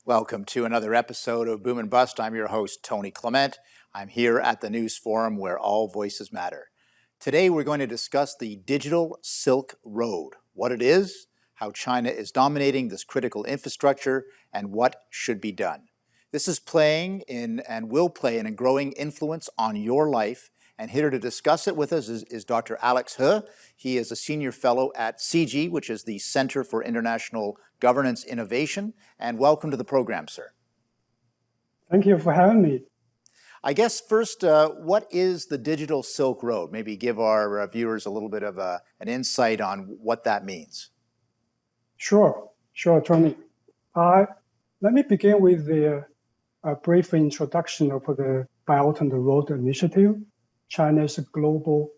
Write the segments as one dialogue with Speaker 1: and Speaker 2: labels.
Speaker 1: Welcome to another episode of Boom and Bust. I'm your host, Tony Clement. I'm here at the News Forum where all voices matter. Today, we're going to discuss the Digital Silk Road, what it is, how China is dominating this critical infrastructure, and what should be done. This is playing in and will play in a growing influence on your life. And here to discuss it with us is Dr. Alex He. He is a senior fellow at CIGI, which is the Center for International Governance Innovation. And welcome to the program, sir.
Speaker 2: Thank you for having me.
Speaker 1: I guess first, what is the Digital Silk Road? Maybe give our viewers a little bit of an insight on what that means.
Speaker 2: Sure, Tony. Let me begin with a brief introduction of the Belt and Road Initiative, China's global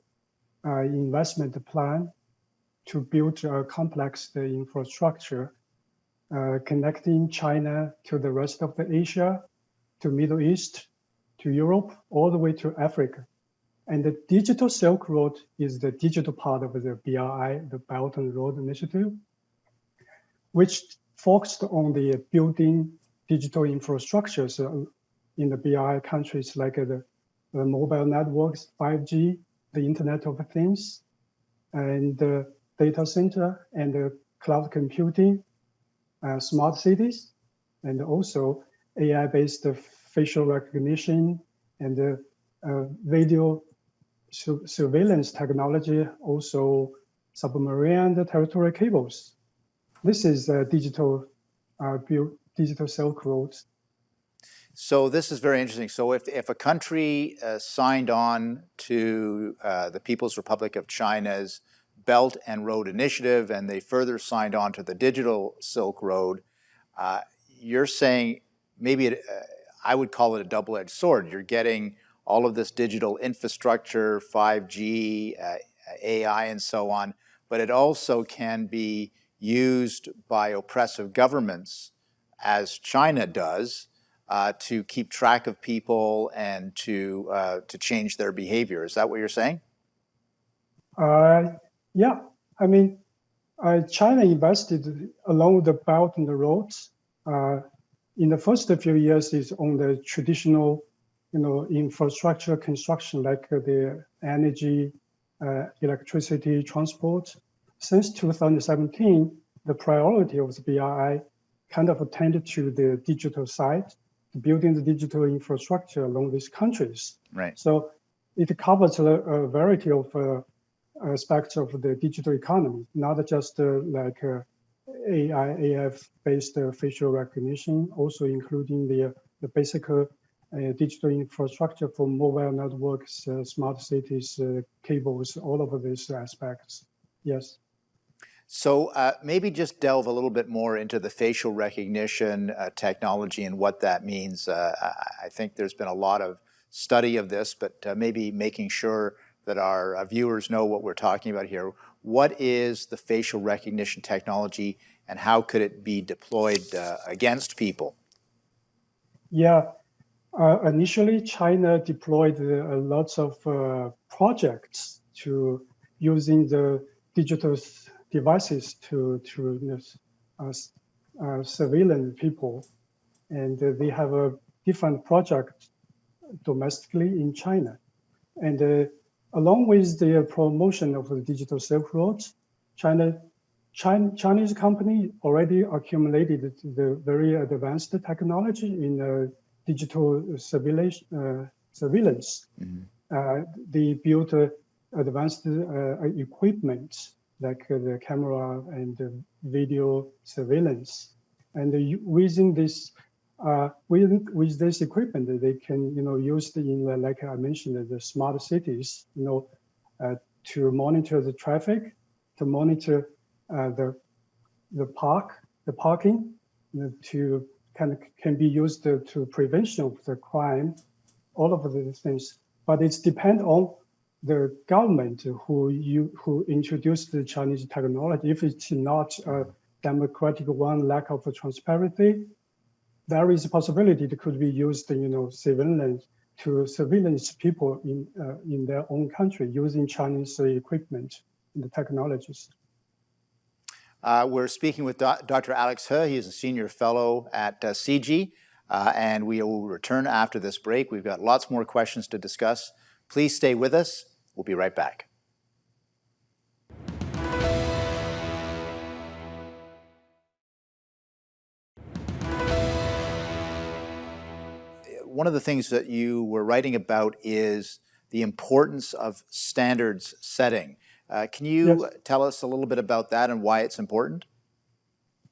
Speaker 2: investment plan to build a complex infrastructure connecting China to the rest of the Asia, to Middle East, to Europe, all the way to Africa. And the Digital Silk Road is the digital part of the BRI, the Belt and Road Initiative, which focused on the building digital infrastructures in the BRI countries like the mobile networks, 5G, the Internet of Things, and the data center and the cloud computing, smart cities, and also AI-based facial recognition and video surveillance technology, also submarine and territorial cables. This is digital Silk Road.
Speaker 1: So this is very interesting. So if a country signed on to the People's Republic of China's Belt and Road Initiative, and they further signed on to the Digital Silk Road, you're saying maybe I would call it a double-edged sword. You're getting all of this digital infrastructure, 5G, AI, and so on, but it also can be used by oppressive governments, as China does, to keep track of people and to change their behavior. Is that what you're saying?
Speaker 2: Yeah, I mean, China invested along the Belt and the roads. In the first few years, is on the traditional, infrastructure construction like the energy, electricity, transport. Since 2017, the priority of the BRI kind of tended to the digital side, building the digital infrastructure along these countries.
Speaker 1: Right.
Speaker 2: So it covers a variety of aspects of the digital economy, not just like AI, AF-based facial recognition, also including the basic digital infrastructure for mobile networks, smart cities, cables, all of these aspects. Yes.
Speaker 1: So maybe just delve a little bit more into the facial recognition technology and what that means. I think there's been a lot of study of this, but maybe making sure that our viewers know what we're talking about here. What is the facial recognition technology and how could it be deployed against people?
Speaker 2: Yeah, initially China deployed lots of projects to using the digital devices to surveillance people, and they have a different project domestically in China. And along with the promotion of the Digital Silk Road, Chinese company already accumulated the very advanced technology in digital surveillance. Mm-hmm. They built advanced equipment like the camera and the video surveillance, and within this, with this equipment, they can use in like I mentioned the smart cities, to monitor the traffic, to monitor the parking, to can be used to prevention of the crime, all of these things. But it's depend on the government who introduced the Chinese technology. If it's not a democratic one, lack of transparency, there is a possibility it could be used, surveillance to surveillance people in their own country using Chinese equipment and the technologies.
Speaker 1: We're speaking with Dr. Alex He. He is a senior fellow at CIGI, and we will return after this break. We've got lots more questions to discuss. Please stay with us. We'll be right back. One of the things that you were writing about is the importance of standards setting. Can you tell us a little bit about that and why it's important?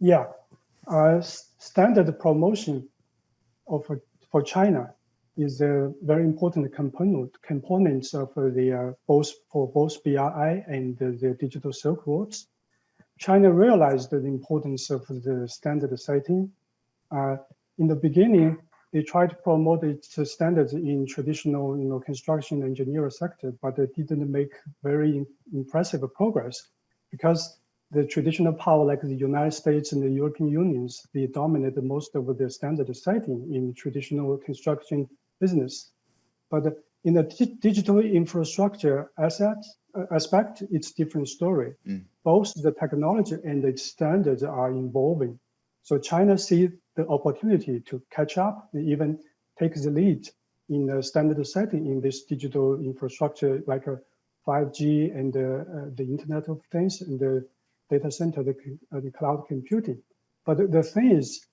Speaker 2: Yeah, standard promotion for China is a very important component of the both BRI and the Digital Silk Roads. China realized the importance of the standard setting. In the beginning, they tried to promote its standards in traditional, construction engineering sector, but they didn't make very impressive progress because the traditional power like the United States and the European Unions, they dominate most of the standard setting in traditional construction business. But in the digital infrastructure aspect, it's a different story. Both the technology and the standards are evolving. So China sees the opportunity to catch up and even take the lead in the standard setting in this digital infrastructure like 5G and the Internet of Things and the data center, the cloud computing. But the thing is,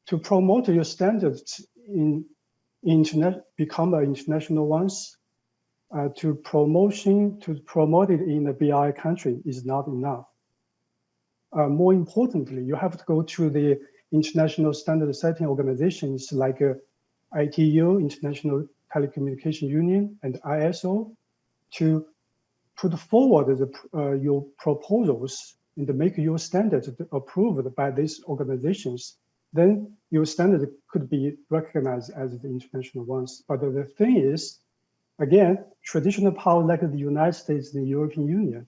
Speaker 2: to promote your standards in internet, become international ones, to promote it in a BRI country is not enough. More importantly, you have to go to the international standard setting organizations like ITU, International Telecommunication Union, and ISO to put forward your proposals and to make your standards approved by these organizations. Then your standard could be recognized as the international ones. But the thing is, again, traditional power like the United States and the European Union,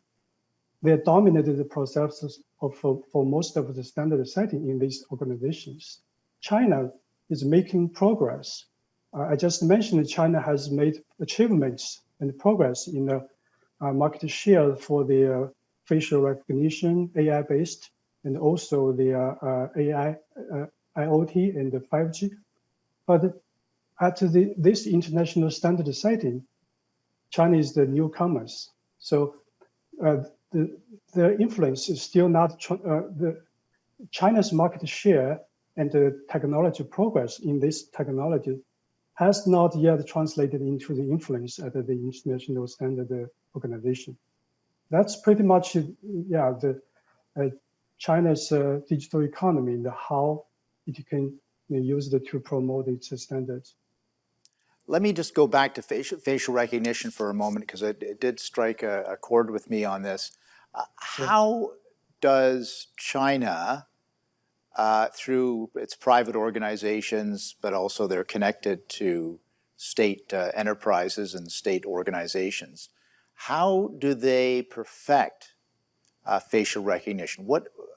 Speaker 2: they dominated the processes for most of the standard setting in these organizations. China is making progress. I just mentioned China has made achievements and progress in the market share for the facial recognition, AI-based, and also the AI, IoT, and the 5G. But at this international standard setting, China is the newcomers. So the influence is still not, China's market share and the technology progress in this technology has not yet translated into the influence at the international standard organization. That's pretty much, China's digital economy and how it can use it to promote its standards.
Speaker 1: Let me just go back to facial recognition for a moment, because it did strike a chord with me on this. How does China, through its private organizations, but also they're connected to state enterprises and state organizations, how do they perfect facial recognition?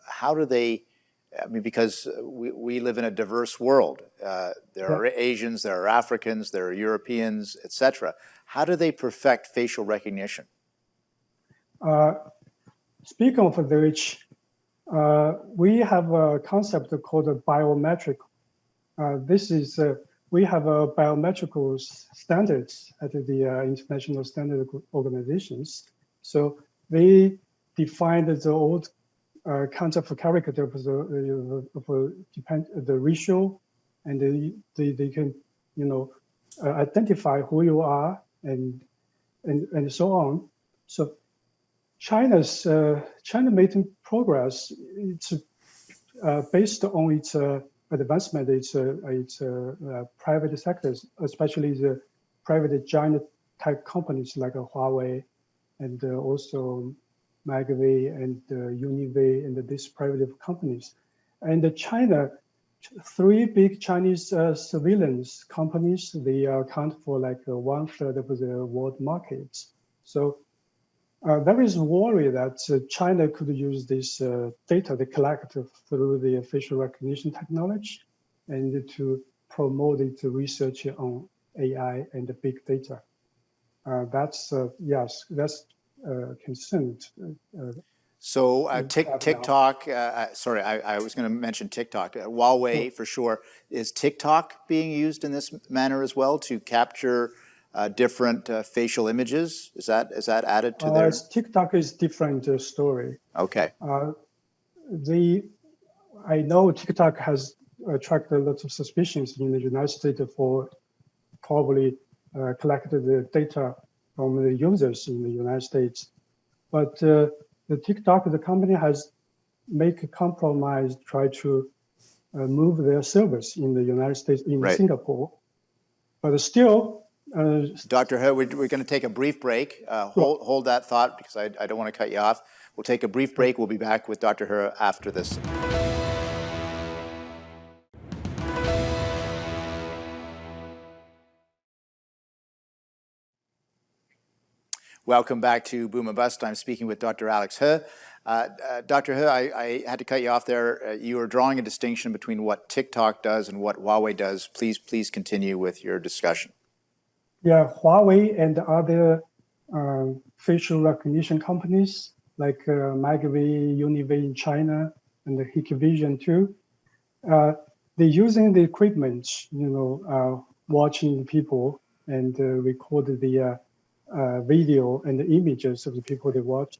Speaker 1: How do they? I mean, because we live in a diverse world. There are Asians, there are Africans, there are Europeans, etc. How do they perfect facial recognition?
Speaker 2: Speaking of which, we have a concept called a biometric. We have a biometrical standards at the international standard organizations. So they defined the old kinds of characters the ratio, and they can identify who you are and so on. So China making progress. It's based on its advancement. Its private sectors, especially the private giant type companies like Huawei, and also Magvay and Uniway and these private companies. And China, 3 big Chinese surveillance companies, they account for like 1/3 of the world market. So there is worry that China could use this data they collect through the facial recognition technology and to promote its research on AI and the big data. That's concerned.
Speaker 1: So
Speaker 2: app now.
Speaker 1: TikTok, sorry, I was going to mention TikTok. Huawei for sure. Is TikTok being used in this manner as well to capture different facial images? Is that added to their?
Speaker 2: TikTok is different story.
Speaker 1: Okay.
Speaker 2: I know TikTok has attracted lots of suspicions in the United States for probably collected the data from the users in the United States. But the TikTok, the company has make a compromise, try to move their servers in the United States, in
Speaker 1: Right.
Speaker 2: Singapore. But still,
Speaker 1: Dr. He, we're going to take a brief break. Hold that thought because I don't want to cut you off. We'll take a brief break. We'll be back with Dr. He after this. Welcome back to Boom and Bust. I'm speaking with Dr. Alex He. Dr. He, I had to cut you off there. You were drawing a distinction between what TikTok does and what Huawei does. Please continue with your discussion.
Speaker 2: Yeah, Huawei and other facial recognition companies like Magvie, Unive in China, and the Hikvision too, they're using the equipment, watching people and record the video and the images of the people they watch.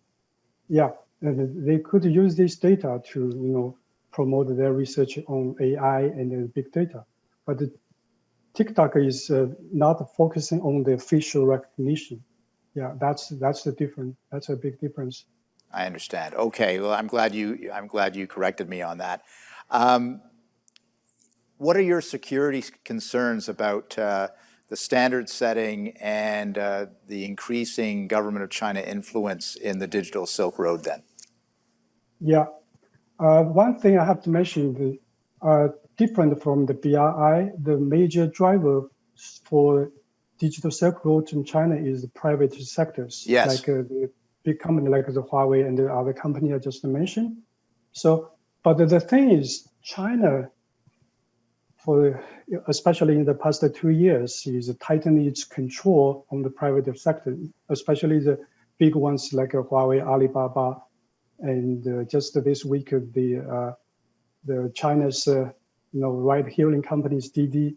Speaker 2: Yeah, and they could use this data to, promote their research on AI and big data. But the TikTok is not focusing on the facial recognition. Yeah, that's the difference. That's a big difference.
Speaker 1: I understand. Okay, well, I'm glad you corrected me on that. What are your security concerns about the standard setting and the increasing government of China influence in the digital Silk Road then?
Speaker 2: Yeah, one thing I have to mention, different from the BRI, the major driver for digital Silk Road in China is the private sectors,
Speaker 1: yes.
Speaker 2: like the big company like the Huawei and the other company I just mentioned. So, but the thing is, China, especially in the past 2 years, is tightening its control on the private sector, especially the big ones like Huawei, Alibaba, and just this week the China's ride-hailing companies Didi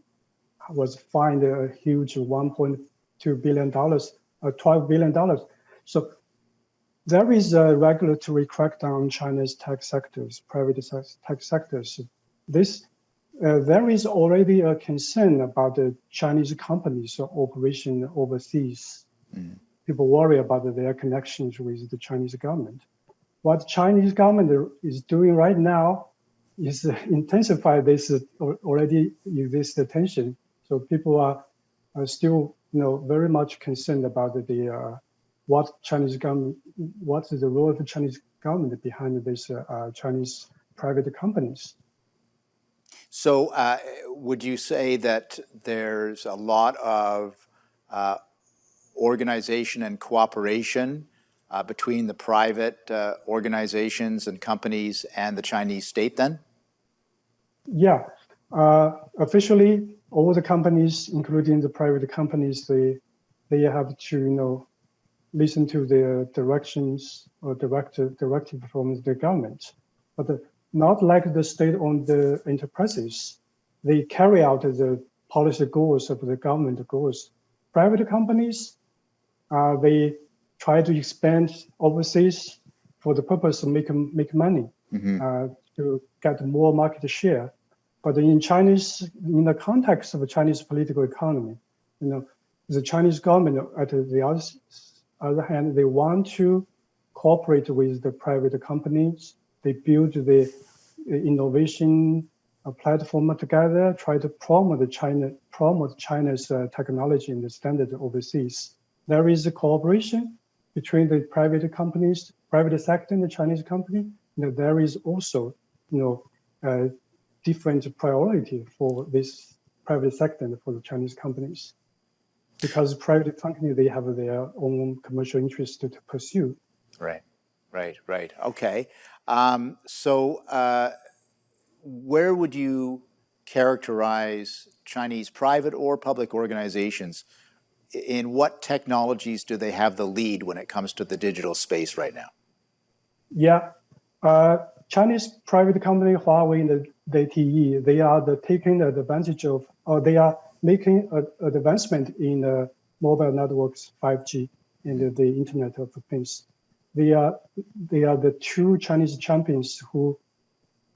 Speaker 2: was fined a huge $1.2 billion, $12 billion. So there is a regulatory crackdown on China's tech sectors, private tech sectors. There is already a concern about the Chinese companies' operation overseas. Mm. People worry about their connections with the Chinese government. What the Chinese government is doing right now is intensify this already exist tension. So people are still, very much concerned about what is the role of the Chinese government behind this Chinese private companies.
Speaker 1: So would you say that there's a lot of organization and cooperation between the private organizations and companies and the Chinese state then?
Speaker 2: Yeah, officially, all the companies, including the private companies, they have to, listen to the directions or directive from the government. But not like the state-owned enterprises. They carry out the policy goals of the government goals. Private companies, they try to expand overseas for the purpose of make money, mm-hmm. To get more market share. But in the context of the Chinese political economy, the Chinese government, at the other hand, they want to cooperate with the private companies. They build the innovation platform together, try to promote China's technology and the standard overseas. There is a cooperation between the private companies, private sector and the Chinese company. There is also, a different priority for this private sector and for the Chinese companies. Because private companies, they have their own commercial interests to pursue.
Speaker 1: Right. Okay. So where would you characterize Chinese private or public organizations? In what technologies do they have the lead when it comes to the digital space right now?
Speaker 2: Yeah, Chinese private company Huawei and the ZTE, they are taking advantage of, or they are making an advancement in mobile networks, 5G, and the Internet of Things. They are the two Chinese champions who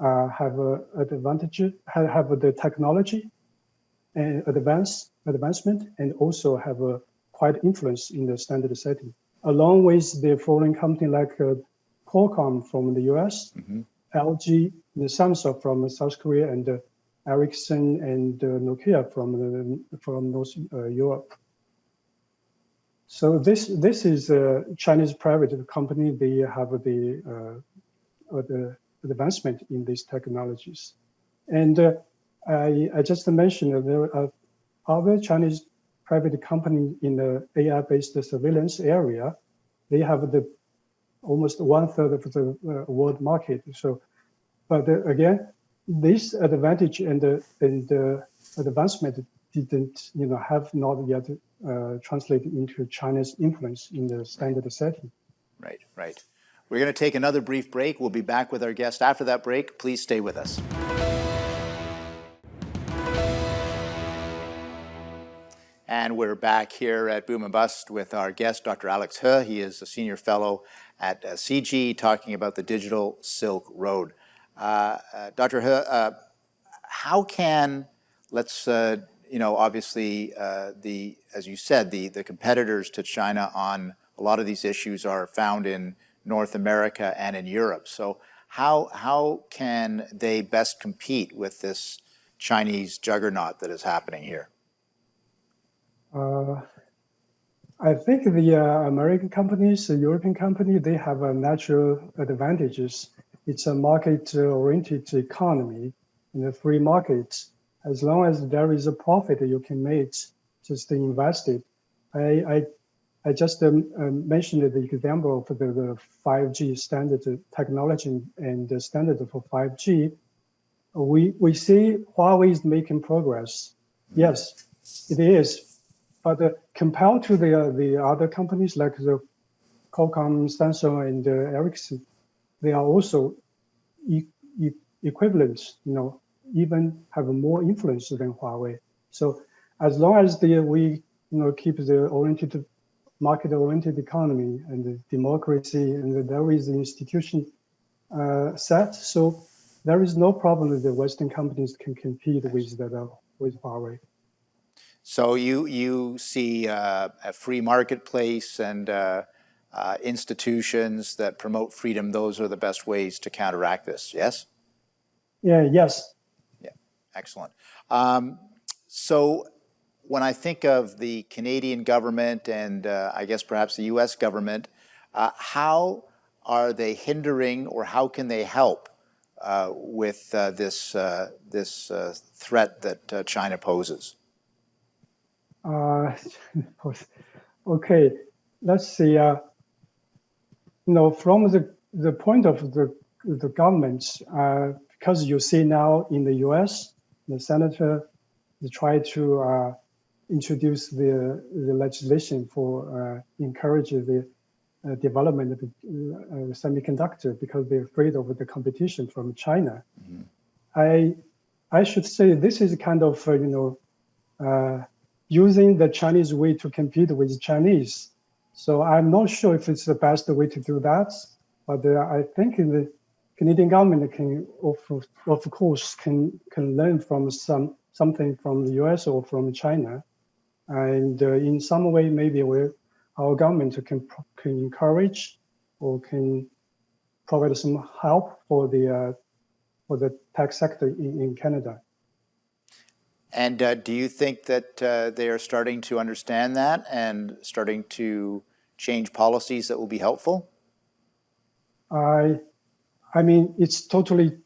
Speaker 2: have an advantage, have the technology and advancement, and also have a quite influence in the standard setting, along with the foreign company like Qualcomm from the US, LG, and Samsung from South Korea, and Ericsson and Nokia from North Europe. So this is a Chinese private company. They have the advancement in these technologies, and I just mentioned that there are other Chinese private companies in the AI-based surveillance area. They have the almost 1/3 of the world market. So, but again, this advantage and advancement didn't, have not yet translated into China's influence in the standard setting.
Speaker 1: Right, right. We're going to take another brief break. We'll be back with our guest after that break. Please stay with us. And we're back here at Boom and Bust with our guest, Dr. Alex He. He is a senior fellow at CG, talking about the Digital Silk Road. Dr. He, how can, let's, obviously, as you said, the competitors to China on a lot of these issues are found in North America and in Europe. So how can they best compete with this Chinese juggernaut that is happening here?
Speaker 2: I think the American companies, the European company, they have natural advantages. It's a market-oriented economy in a free market. As long as there is a profit you can make, just invest it. I just mentioned the example of the 5G standard technology and the standard for 5G. We see Huawei is making progress. Yes, it is. But compared to the other companies like the Qualcomm, Samsung, and Ericsson, they are also equivalent, even have more influence than Huawei. So as long as we keep the market-oriented economy and the democracy, and there is the institution set, so there is no problem that the Western companies can compete with Huawei.
Speaker 1: So you see a free marketplace and institutions that promote freedom. Those are the best ways to counteract this. Yes.
Speaker 2: Yeah. Yes.
Speaker 1: Yeah. Excellent. So when I think of the Canadian government and I guess perhaps the U.S. government, how are they hindering, or how can they help with this threat that China poses?
Speaker 2: Okay, let's see. From the point of the government, because you see now in the U.S., the senator they try to introduce the legislation for encourage the development of the semiconductor because they're afraid of the competition from China. Mm-hmm. I should say this is kind of using the Chinese way to compete with Chinese. So I'm not sure if it's the best way to do that, but I think the Canadian government can, of course, can learn from something from the US or from China, and in some way maybe our government can encourage or can provide some help for the tech sector in Canada.
Speaker 1: And do you think that they are starting to understand that and starting to change policies that will be helpful?
Speaker 2: I mean, it's totally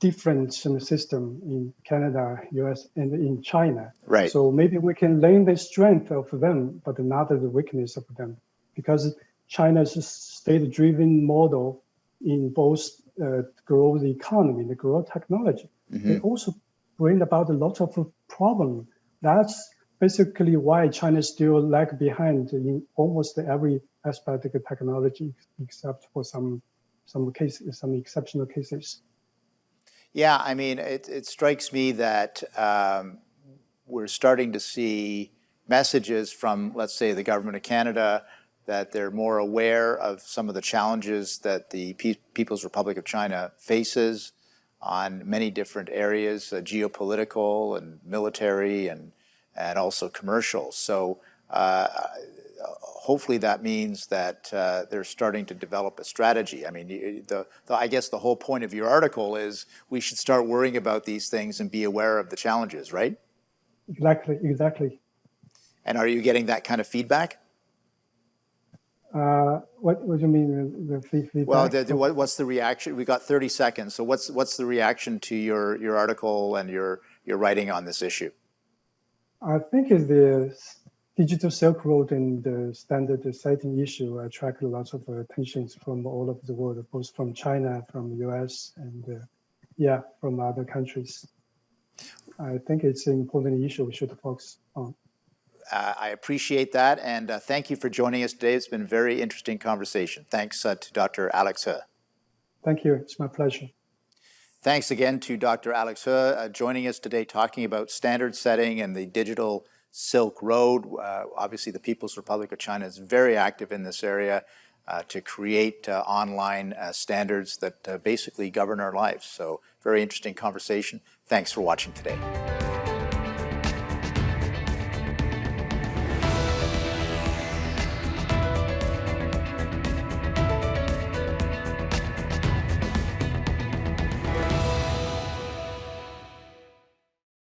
Speaker 2: different system in Canada, US, and in China.
Speaker 1: Right.
Speaker 2: So maybe we can learn the strength of them, but not the weakness of them, because China's state-driven model in both grow the economy and the grow technology. Mm-hmm. They also bring about a lot of problems. That's basically why China still lag behind in almost every aspect of technology, except for some some cases, some exceptional cases.
Speaker 1: Yeah, I mean, it strikes me that we're starting to see messages from, let's say, the government of Canada that they're more aware of some of the challenges that the People's Republic of China faces on many different areas, geopolitical and military and also commercial. So hopefully that means that they're starting to develop a strategy. I mean, I guess the whole point of your article is we should start worrying about these things and be aware of the challenges, right?
Speaker 2: Exactly.
Speaker 1: And are you getting that kind of feedback?
Speaker 2: What do you mean, the feedback?
Speaker 1: Well, what's the reaction? We got 30 seconds. So what's the reaction to your article and your writing on this issue?
Speaker 2: I think it's the Digital Silk Road and the standard setting issue attract lots of attentions from all over the world, both from China, from the US, and from other countries. I think it's an important issue we should focus on.
Speaker 1: I appreciate that, and thank you for joining us today. It's been a very interesting conversation. Thanks to Dr. Alex He.
Speaker 2: Thank you. It's my pleasure.
Speaker 1: Thanks again to Dr. Alex He joining us today, talking about standard setting and the Digital Silk Road. Obviously, the People's Republic of China is very active in this area to create online standards that basically govern our lives. So, very interesting conversation. Thanks for watching today.